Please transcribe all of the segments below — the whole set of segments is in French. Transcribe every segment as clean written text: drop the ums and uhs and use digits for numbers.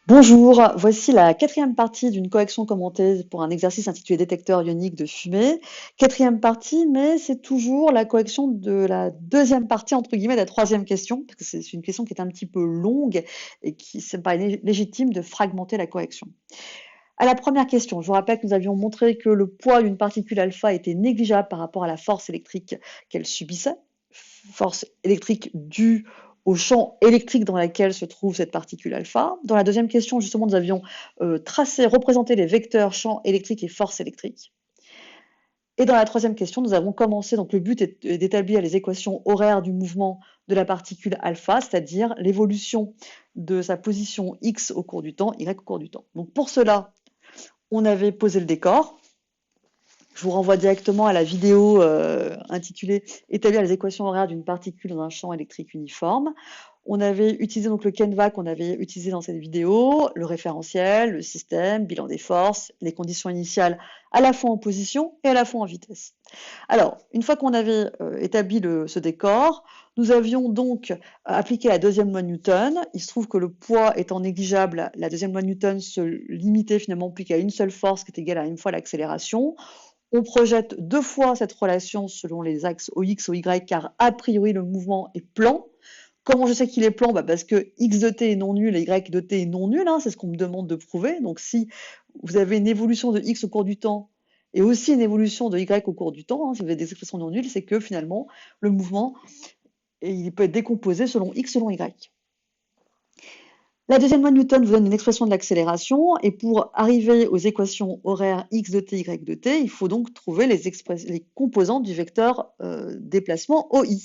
Bonjour, voici la quatrième partie d'une correction commentée pour un exercice intitulé Détecteur ionique de fumée. Quatrième partie, mais c'est toujours la correction de la deuxième partie, entre guillemets, de la troisième question, parce que c'est une question qui est un petit peu longue et qui ça me paraît légitime de fragmenter la correction. À la première question, je vous rappelle que nous avions montré que le poids d'une particule alpha était négligeable par rapport à la force électrique qu'elle subissait, force électrique due au champ électrique dans lequel se trouve cette particule alpha. Dans la deuxième question, justement, nous avions représenté les vecteurs champ électrique et force électrique. Et dans la troisième question, nous avons commencé, donc le but est d'établir les équations horaires du mouvement de la particule alpha, c'est-à-dire l'évolution de sa position x au cours du temps, y au cours du temps. Donc pour cela, on avait posé le décor. Je vous renvoie directement à la vidéo intitulée Établir les équations horaires d'une particule dans un champ électrique uniforme. On avait utilisé donc le Canva qu'on avait utilisé dans cette vidéo, le référentiel, le système, bilan des forces, les conditions initiales à la fois en position et à la fois en vitesse. Alors, une fois qu'on avait établi ce décor, nous avions donc appliqué la deuxième loi de Newton. Il se trouve que le poids étant négligeable, la deuxième loi de Newton se limitait finalement plus qu'à une seule force qui est égale à une fois l'accélération. On projette deux fois cette relation selon les axes OX, OY, car a priori le mouvement est plan. Comment je sais qu'il est plan? Parce que x de t est non nul et y de t est non nul, hein, c'est ce qu'on me demande de prouver. Donc si vous avez une évolution de x au cours du temps et aussi une évolution de y au cours du temps, hein, si vous avez des expressions non nulles, c'est que finalement le mouvement il peut être décomposé selon x, selon y. La deuxième loi de Newton vous donne une expression de l'accélération, et pour arriver aux équations horaires x de t, y de t, il faut donc trouver les composantes du vecteur déplacement OI.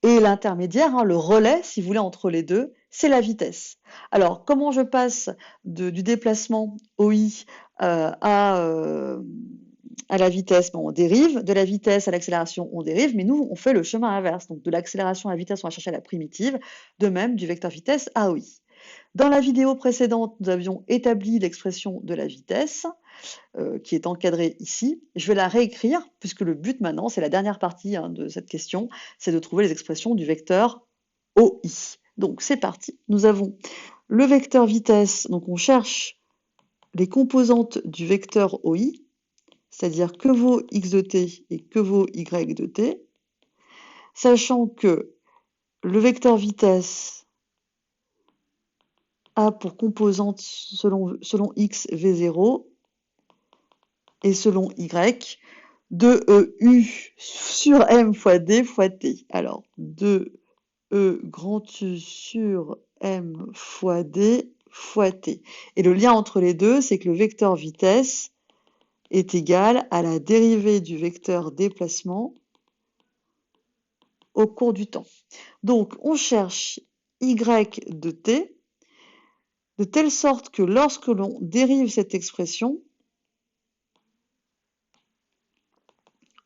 Et l'intermédiaire, hein, le relais, si vous voulez, entre les deux, c'est la vitesse. Alors, comment je passe du déplacement OI à la vitesse? On dérive. De la vitesse à l'accélération, on dérive, mais nous, on fait le chemin inverse. Donc, de l'accélération à la vitesse, on va chercher la primitive, de même du vecteur vitesse à OI. Dans la vidéo précédente, nous avions établi l'expression de la vitesse, qui est encadrée ici. Je vais la réécrire, puisque le but maintenant, c'est la dernière partie de cette question, c'est de trouver les expressions du vecteur OI. Donc c'est parti. Nous avons le vecteur vitesse, donc on cherche les composantes du vecteur OI, c'est-à-dire que vaut x de t et que vaut y de t, sachant que le vecteur vitesse a pour composante selon x v0 et selon y 2EU sur m fois d fois t. Alors 2E grand U sur m fois d fois t. Et le lien entre les deux, c'est que le vecteur vitesse est égal à la dérivée du vecteur déplacement au cours du temps. Donc on cherche y de t, de telle sorte que lorsque l'on dérive cette expression,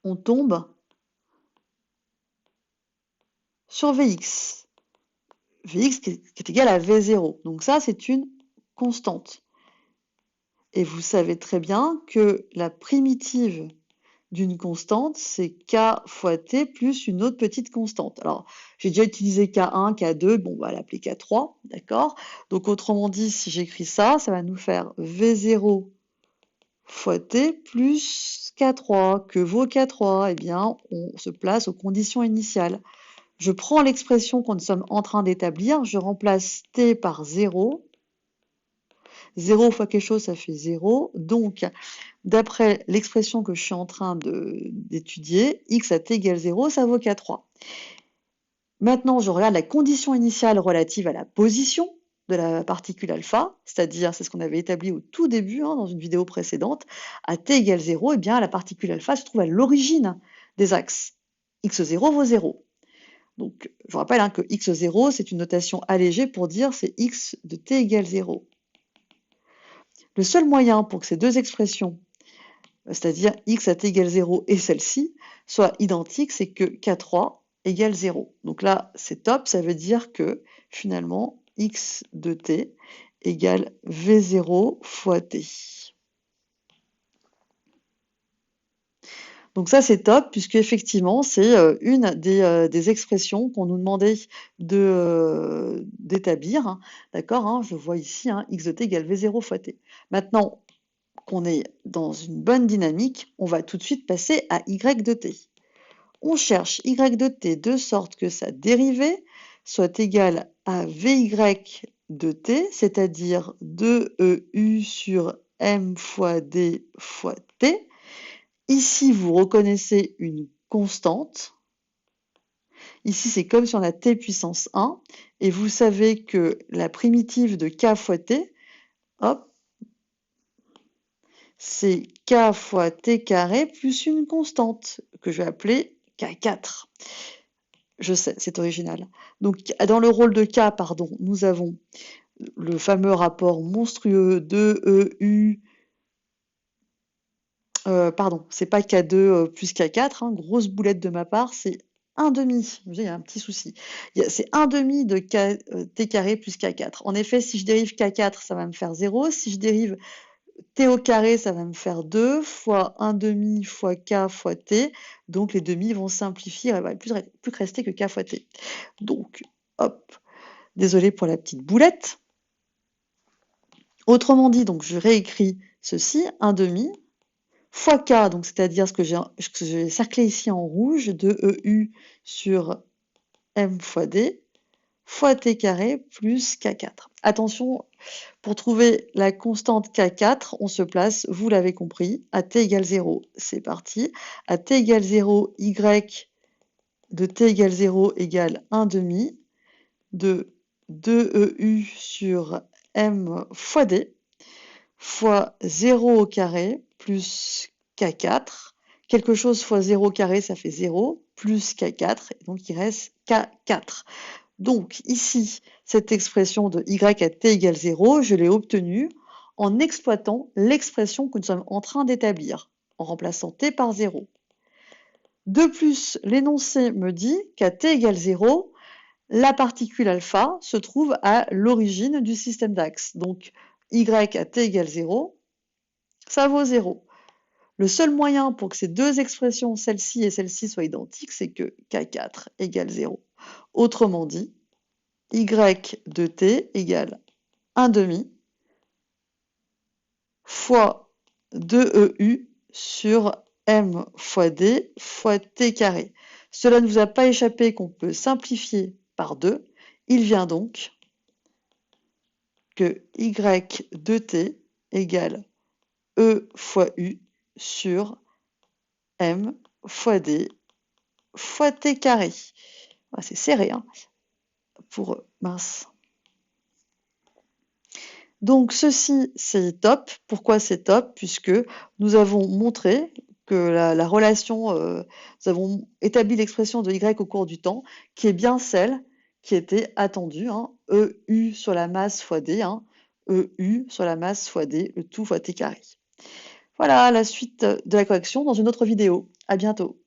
on tombe sur Vx. Vx qui est égal à V0. Donc ça, c'est une constante. Et vous savez très bien que la primitive d'une constante, c'est k fois t plus une autre petite constante. Alors, j'ai déjà utilisé k1, k2, bon, on va l'appeler k3, d'accord? Donc, autrement dit, si j'écris ça, ça va nous faire V0 fois t plus k3. Que vaut k3? Eh bien, on se place aux conditions initiales. Je prends l'expression que nous sommes en train d'établir, je remplace t par 0. 0 fois quelque chose, ça fait 0. Donc, d'après l'expression que je suis en train d'étudier, x à t égale 0, ça vaut k3. Maintenant, je regarde la condition initiale relative à la position de la particule alpha, c'est-à-dire, c'est ce qu'on avait établi au tout début, dans une vidéo précédente, à t égale 0, eh bien, la particule alpha se trouve à l'origine des axes. x0 vaut 0. Donc, je vous rappelle que x0, c'est une notation allégée pour dire c'est x de t égale 0. Le seul moyen pour que ces deux expressions, c'est-à-dire x à t égale 0 et celle-ci, soient identiques, c'est que k3 égale 0. Donc là, c'est top, ça veut dire que finalement, x de t égale v0 fois t. Donc ça, c'est top, puisque effectivement, c'est une des expressions qu'on nous demandait d'établir, hein. D'accord, hein, je vois ici, hein, x de t égale v0 fois t. Maintenant qu'on est dans une bonne dynamique, on va tout de suite passer à y de t. On cherche y de t de sorte que sa dérivée soit égale à vy de t, c'est-à-dire 2eu sur m fois d fois t. Ici, vous reconnaissez une constante. Ici, c'est comme si on a t puissance 1. Et vous savez que la primitive de k fois t, hop, c'est k fois t carré plus une constante que je vais appeler k4. Je sais, c'est original. Donc, dans le rôle de k, pardon, nous avons le fameux rapport monstrueux de EU. Pardon, c'est pas K2 plus K4, hein, grosse boulette de ma part, c'est 1 demi. Il y a un petit souci. C'est 1 demi de t carré plus K4. En effet, si je dérive K4, ça va me faire 0. Si je dérive t au carré, ça va me faire 2 fois 1 demi fois K fois t. Donc les demi vont simplifier, il va plus rester que K fois t. Donc, hop, désolé pour la petite boulette. Autrement dit, donc je réécris ceci, 1 demi fois k, donc c'est-à-dire ce que j'ai cerclé ici en rouge, de EU sur m fois d, fois t carré plus k4. Attention, pour trouver la constante k4, on se place, vous l'avez compris, à t égale 0. C'est parti. À t égale 0, y de t égale 0 égale 1 demi de 2EU sur m fois d fois 0 au carré plus k4. Quelque chose fois 0 au carré, ça fait 0, plus k4, et donc il reste k4. Donc ici, cette expression de y à t égale 0, je l'ai obtenue en exploitant l'expression que nous sommes en train d'établir, en remplaçant t par 0. De plus, l'énoncé me dit qu'à t égale 0, la particule alpha se trouve à l'origine du système d'axe. Donc y à t égale 0, ça vaut 0. Le seul moyen pour que ces deux expressions, celle-ci et celle-ci, soient identiques, c'est que k4 égale 0. Autrement dit, y de t égale 1 demi fois 2EU sur m fois d fois t carré. Cela ne vous a pas échappé qu'on peut simplifier par 2. Il vient donc que y de t égale e fois u sur m fois d fois t carré. Ah, c'est serré, hein, pour mince. Donc ceci, c'est top. Pourquoi c'est top? Puisque nous avons montré que la relation, nous avons établi l'expression de y au cours du temps, qui est bien celle qui était attendue, hein, EU sur la masse fois d, hein, EU sur la masse fois d, le tout fois t carré. Voilà la suite de la correction dans une autre vidéo. À bientôt.